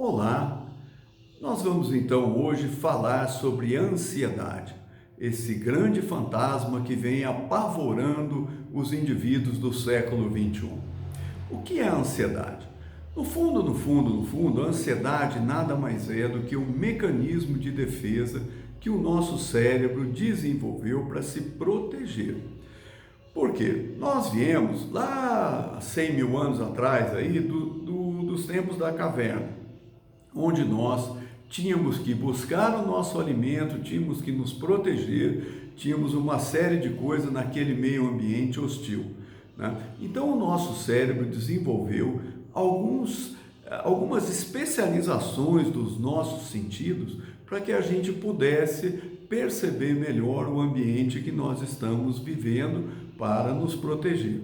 Olá, nós vamos então hoje falar sobre ansiedade, esse grande fantasma que vem apavorando os indivíduos do século XXI. O que é a ansiedade? No fundo, a ansiedade nada mais é do que um mecanismo de defesa que o nosso cérebro desenvolveu para se proteger. Por quê? Nós viemos lá há 100 mil anos atrás aí dos tempos da caverna, onde nós tínhamos que buscar o nosso alimento, tínhamos que nos proteger, tínhamos uma série de coisas naquele meio ambiente hostil, né? Então o nosso cérebro desenvolveu algumas especializações dos nossos sentidos para que a gente pudesse perceber melhor o ambiente que nós estamos vivendo para nos proteger.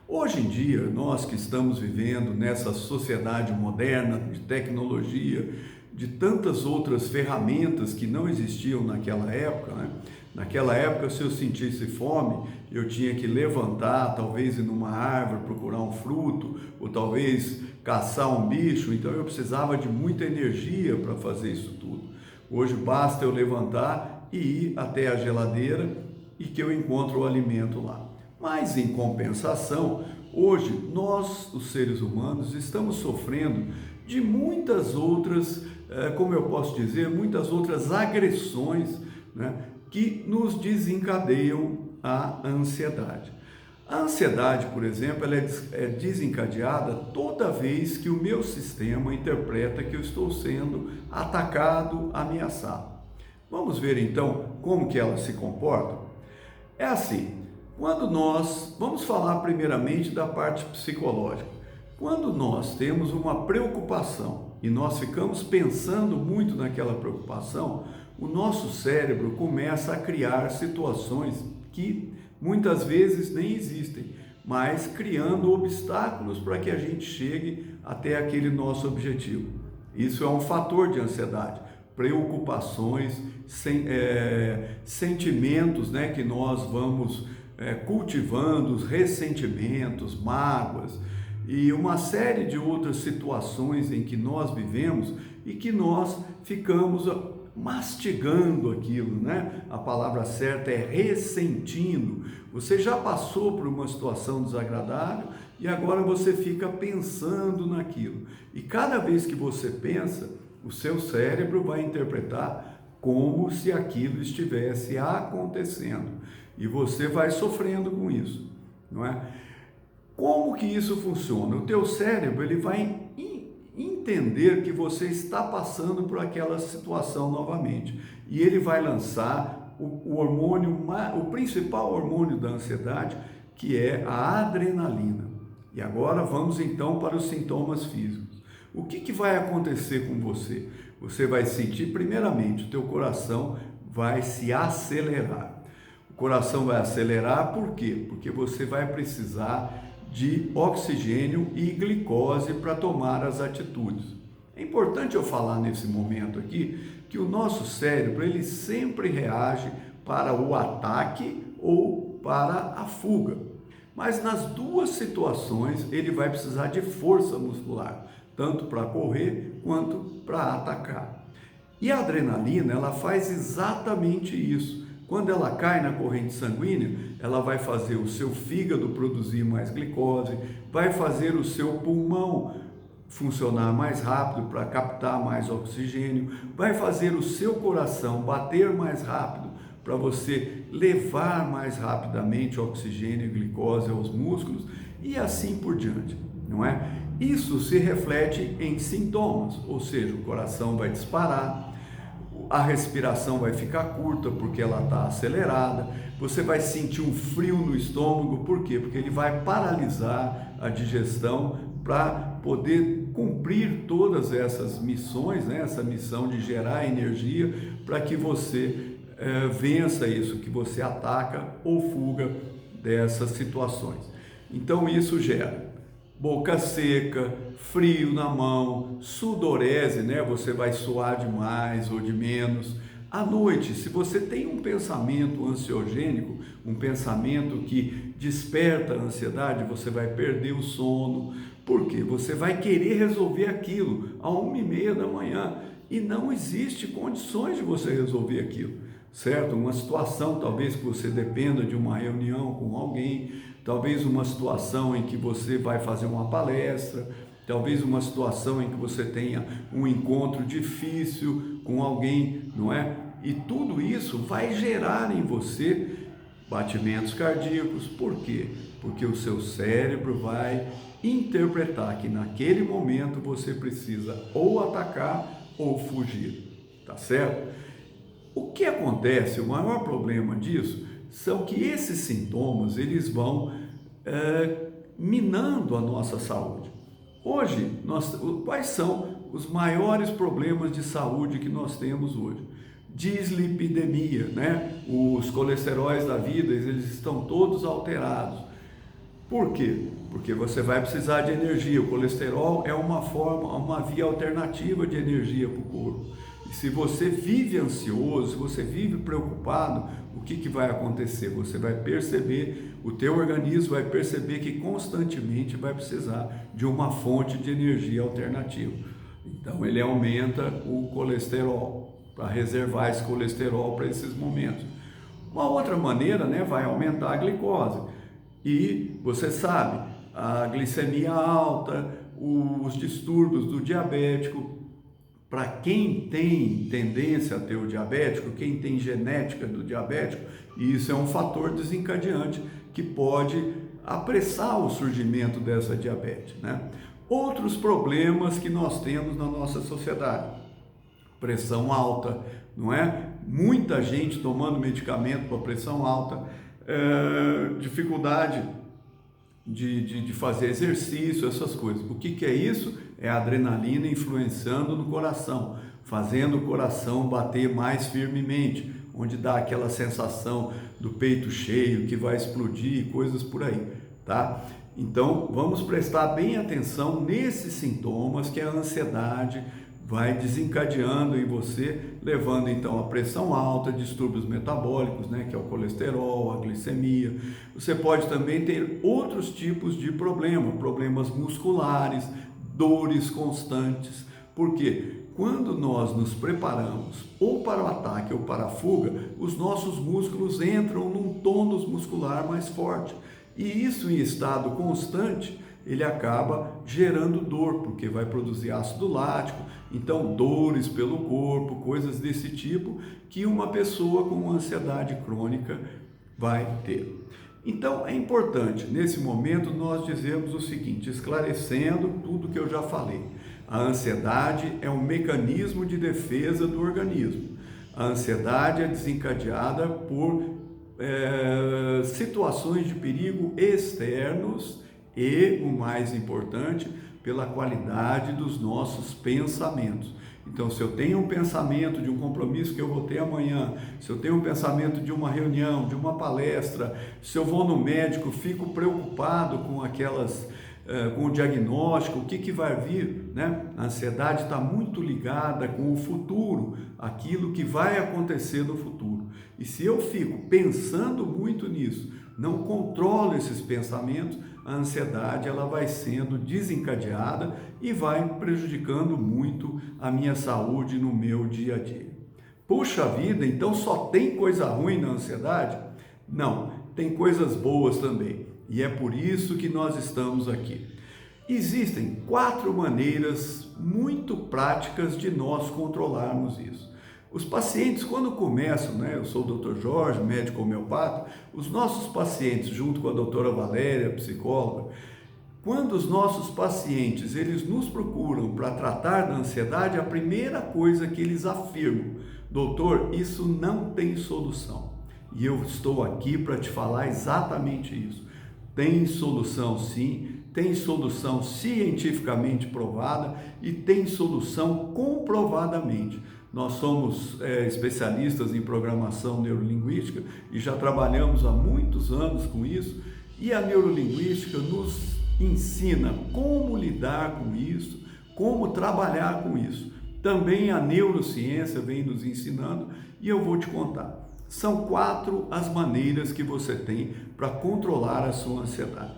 Hoje em dia, nós que estamos vivendo nessa sociedade moderna de tecnologia, de tantas outras ferramentas que não existiam naquela época, né? Naquela época, se eu sentisse fome, eu tinha que levantar, talvez ir numa árvore, procurar um fruto, ou talvez caçar um bicho, então eu precisava de muita energia para fazer isso tudo. Hoje basta eu levantar e ir até a geladeira e que eu encontro o alimento lá. Mas, em compensação, hoje nós, os seres humanos, estamos sofrendo de muitas outras, como eu posso dizer, muitas outras agressões, né, que nos desencadeiam a ansiedade. A ansiedade, por exemplo, ela é desencadeada toda vez que o meu sistema interpreta que eu estou sendo atacado, ameaçado. Vamos ver então como que ela se comporta? É assim. Vamos falar primeiramente da parte psicológica. Quando nós temos uma preocupação e nós ficamos pensando muito naquela preocupação, o nosso cérebro começa a criar situações que muitas vezes nem existem, mas criando obstáculos para que a gente chegue até aquele nosso objetivo. Isso é um fator de ansiedade. Preocupações, sentimentos, né, que nós vamos cultivando, os ressentimentos, mágoas e uma série de outras situações em que nós vivemos e que nós ficamos mastigando aquilo, né? A palavra certa é ressentindo. Você já passou por uma situação desagradável e agora você fica pensando naquilo. E cada vez que você pensa, o seu cérebro vai interpretar como se aquilo estivesse acontecendo. E você vai sofrendo com isso, não é? Como que isso funciona? O teu cérebro ele vai entender que você está passando por aquela situação novamente. E ele vai lançar o hormônio, o principal hormônio da ansiedade, que é a adrenalina. E agora vamos então para os sintomas físicos. O que vai acontecer com você? Você vai sentir, primeiramente, o teu coração vai se acelerar. O coração vai acelerar por quê? Porque você vai precisar de oxigênio e glicose para tomar as atitudes. É importante eu falar nesse momento aqui que o nosso cérebro ele sempre reage para o ataque ou para a fuga. Mas nas duas situações ele vai precisar de força muscular, tanto para correr quanto para atacar. E a adrenalina ela faz exatamente isso. Quando ela cai na corrente sanguínea, ela vai fazer o seu fígado produzir mais glicose, vai fazer o seu pulmão funcionar mais rápido para captar mais oxigênio, vai fazer o seu coração bater mais rápido para você levar mais rapidamente oxigênio e glicose aos músculos e assim por diante, não é? Isso se reflete em sintomas, ou seja, o coração vai disparar, a respiração vai ficar curta porque ela está acelerada, você vai sentir um frio no estômago, por quê? Porque ele vai paralisar a digestão para poder cumprir todas essas missões, né? Essa missão de gerar energia para que você vença isso, que você ataca ou fuga dessas situações. Então isso gera boca seca, frio na mão, sudorese, né? Você vai suar de mais ou de menos. À noite, se você tem um pensamento ansiogênico, um pensamento que desperta a ansiedade, você vai perder o sono, Por quê? Você vai querer resolver aquilo às 1h30 da manhã e não existe condições de você resolver aquilo, certo? Uma situação talvez que você dependa de uma reunião com alguém, talvez uma situação em que você vai fazer uma palestra, talvez uma situação em que você tenha um encontro difícil com alguém, não é? E tudo isso vai gerar em você batimentos cardíacos. Por quê? Porque o seu cérebro vai interpretar que naquele momento você precisa ou atacar ou fugir, tá certo? O que acontece, o maior problema disso, são que esses sintomas, eles vão minando a nossa saúde. Hoje, quais são os maiores problemas de saúde que nós temos hoje? Dislipidemia, né? Os colesteróis da vida, eles estão todos alterados. Por quê? Porque você vai precisar de energia. O colesterol é uma via alternativa de energia para o corpo. E se você vive ansioso, se você vive preocupado, o que vai acontecer? Você vai perceber, o teu organismo vai perceber que constantemente vai precisar de uma fonte de energia alternativa. Então ele aumenta o colesterol, para reservar esse colesterol para esses momentos. Uma outra maneira, né, vai aumentar a glicose. E você sabe, a glicemia alta, os distúrbios do diabético. Para quem tem tendência a ter o diabético, quem tem genética do diabético, isso é um fator desencadeante que pode apressar o surgimento dessa diabetes, né? Outros problemas que nós temos na nossa sociedade: pressão alta, não é? Muita gente tomando medicamento para pressão alta, dificuldade de fazer exercício, essas coisas. O que é isso? É a adrenalina influenciando no coração, fazendo o coração bater mais firmemente, onde dá aquela sensação do peito cheio, que vai explodir, coisas por aí, tá? Então, vamos prestar bem atenção nesses sintomas que a ansiedade vai desencadeando em você, levando então a pressão alta, distúrbios metabólicos, né, que é o colesterol, a glicemia. Você pode também ter outros tipos de problemas musculares, dores constantes. Por quê? Quando nós nos preparamos ou para o ataque ou para a fuga, os nossos músculos entram num tônus muscular mais forte. E isso em estado constante, ele acaba gerando dor, porque vai produzir ácido lático, então dores pelo corpo, coisas desse tipo, que uma pessoa com ansiedade crônica vai ter. Então é importante, nesse momento, nós dizermos o seguinte, esclarecendo tudo que eu já falei. A ansiedade é um mecanismo de defesa do organismo. A ansiedade é desencadeada por situações de perigo externos e, o mais importante, pela qualidade dos nossos pensamentos. Então, se eu tenho um pensamento de um compromisso que eu vou ter amanhã, se eu tenho um pensamento de uma reunião, de uma palestra, se eu vou no médico, fico preocupado com com o diagnóstico, o que vai vir, né? A ansiedade está muito ligada com o futuro, aquilo que vai acontecer no futuro. E se eu fico pensando muito nisso, não controlo esses pensamentos, a ansiedade ela vai sendo desencadeada e vai prejudicando muito a minha saúde no meu dia a dia. Puxa vida, então só tem coisa ruim na ansiedade? Não, tem coisas boas também. E é por isso que nós estamos aqui. Existem 4 maneiras muito práticas de nós controlarmos isso. Os pacientes, quando começam, né, eu sou o Dr. Jorge, médico homeopata, os nossos pacientes, junto com a doutora Valéria, psicóloga, quando os nossos pacientes, eles nos procuram para tratar da ansiedade, a primeira coisa que eles afirmam: doutor, isso não tem solução. E eu estou aqui para te falar exatamente isso. Tem solução sim, tem solução cientificamente provada e tem solução comprovadamente. Nós somos especialistas em programação neurolinguística e já trabalhamos há muitos anos com isso, e a neurolinguística nos ensina como lidar com isso, como trabalhar com isso. Também a neurociência vem nos ensinando e eu vou te contar. São 4 as maneiras que você tem para controlar a sua ansiedade.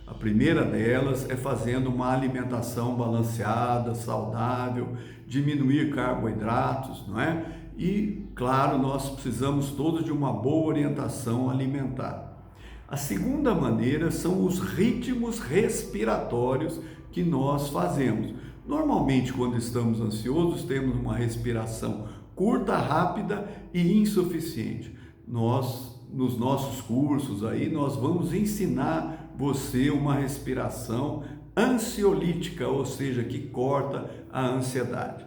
A primeira delas é fazendo uma alimentação balanceada, saudável, diminuir carboidratos, não é? E, claro, nós precisamos todos de uma boa orientação alimentar. A segunda maneira são os ritmos respiratórios que nós fazemos. Normalmente, quando estamos ansiosos, temos uma respiração curta, rápida e insuficiente. Nos nossos cursos aí, nós vamos ensinar você uma respiração ansiolítica, ou seja, que corta a ansiedade.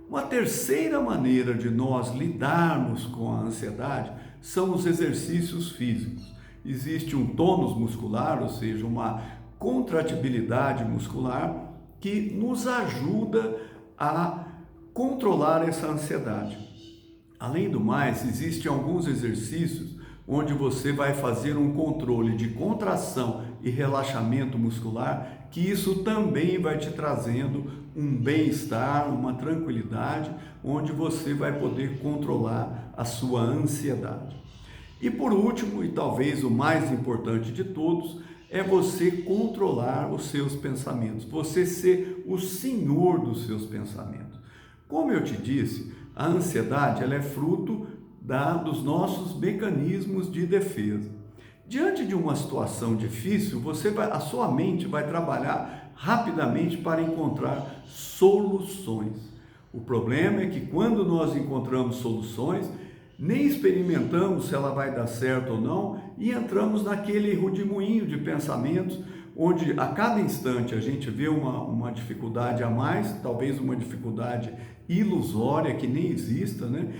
Uma terceira maneira de nós lidarmos com a ansiedade são os exercícios físicos. Existe um tônus muscular, ou seja, uma contratibilidade muscular que nos ajuda a controlar essa ansiedade. Além do mais, existem alguns exercícios onde você vai fazer um controle de contração e relaxamento muscular, que isso também vai te trazendo um bem-estar, uma tranquilidade, onde você vai poder controlar a sua ansiedade. E por último, e talvez o mais importante de todos, é você controlar os seus pensamentos, você ser o senhor dos seus pensamentos. Como eu te disse, a ansiedade ela é fruto dos nossos mecanismos de defesa. Diante de uma situação difícil, a sua mente vai trabalhar rapidamente para encontrar soluções. O problema é que quando nós encontramos soluções, nem experimentamos se ela vai dar certo ou não e entramos naquele redemoinho de pensamentos onde a cada instante a gente vê uma dificuldade a mais, talvez uma dificuldade ilusória que nem exista, né?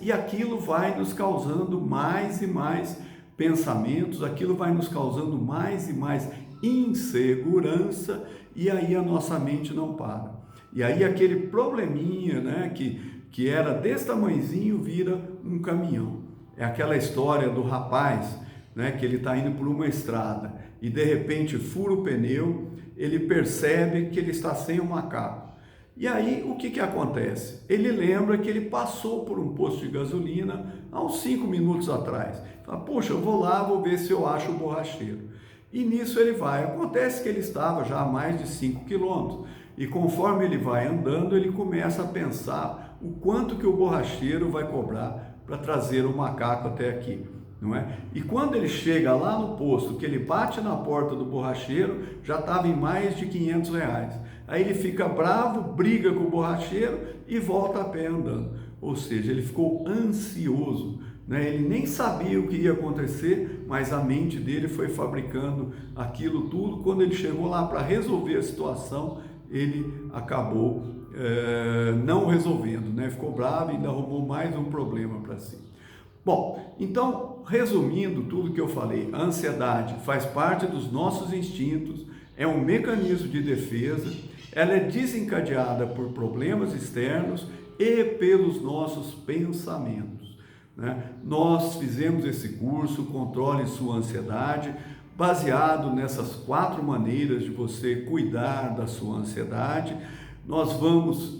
E aquilo vai nos causando mais e mais pensamentos, aquilo vai nos causando mais e mais insegurança e aí a nossa mente não para. E aí aquele probleminha, né, que era desse tamanhozinho vira um caminhão. É aquela história do rapaz, né, que ele está indo por uma estrada e de repente fura o pneu, ele percebe que ele está sem o macaco. E aí o que acontece? Ele lembra que ele passou por um posto de gasolina há uns 5 minutos atrás. Fala, poxa, eu vou lá, vou ver se eu acho o borracheiro. E nisso ele vai. Acontece que ele estava já a mais de 5 quilômetros. E conforme ele vai andando, ele começa a pensar o quanto que o borracheiro vai cobrar para trazer o macaco até aqui, não é? E quando ele chega lá no posto, que ele bate na porta do borracheiro, já estava em mais de R$500. Aí ele fica bravo, briga com o borracheiro e volta a pé andando. Ou seja, ele ficou ansioso, né? Ele nem sabia o que ia acontecer, mas a mente dele foi fabricando aquilo tudo. Quando ele chegou lá para resolver a situação, ele acabou não resolvendo, né? Ficou bravo e ainda arrumou mais um problema para si. Bom, então, resumindo tudo que eu falei, a ansiedade faz parte dos nossos instintos, é um mecanismo de defesa, ela é desencadeada por problemas externos e pelos nossos pensamentos, né? Nós fizemos esse curso, Controle Sua Ansiedade, baseado nessas 4 maneiras de você cuidar da sua ansiedade.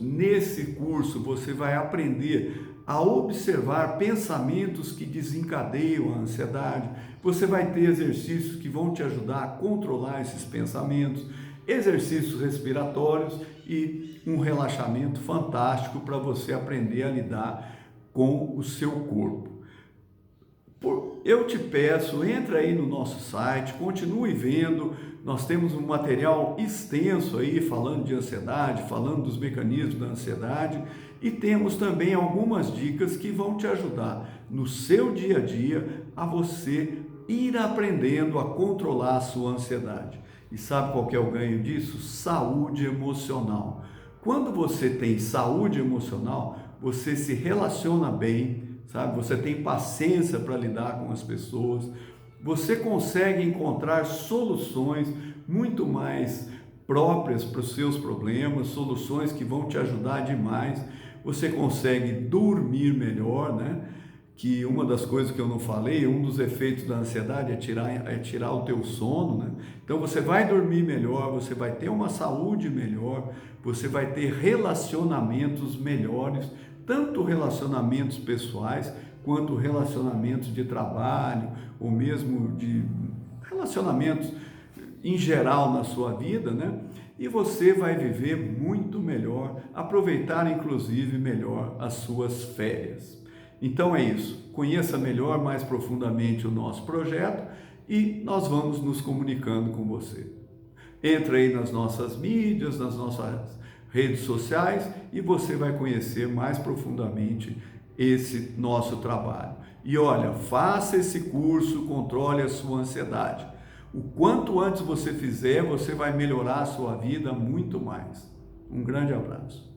Nesse curso, você vai aprender a observar pensamentos que desencadeiam a ansiedade. Você vai ter exercícios que vão te ajudar a controlar esses pensamentos, exercícios respiratórios e um relaxamento fantástico para você aprender a lidar com o seu corpo. Eu te peço, entra aí no nosso site, continue vendo, nós temos um material extenso aí falando de ansiedade, falando dos mecanismos da ansiedade e temos também algumas dicas que vão te ajudar no seu dia a dia a você ir aprendendo a controlar a sua ansiedade. E sabe qual que é o ganho disso? Saúde emocional. Quando você tem saúde emocional, você se relaciona bem, sabe? Você tem paciência para lidar com as pessoas, você consegue encontrar soluções muito mais próprias para os seus problemas, soluções que vão te ajudar demais, você consegue dormir melhor, né? Que uma das coisas que eu não falei, um dos efeitos da ansiedade é tirar o teu sono, né? Então você vai dormir melhor, você vai ter uma saúde melhor, você vai ter relacionamentos melhores, tanto relacionamentos pessoais quanto relacionamentos de trabalho, ou mesmo de relacionamentos em geral na sua vida, né? E você vai viver muito melhor, aproveitar inclusive melhor as suas férias. Então é isso, conheça melhor, mais profundamente o nosso projeto e nós vamos nos comunicando com você. Entra aí nas nossas mídias, nas nossas redes sociais e você vai conhecer mais profundamente esse nosso trabalho. E olha, faça esse curso, controle a sua ansiedade. O quanto antes você fizer, você vai melhorar a sua vida muito mais. Um grande abraço.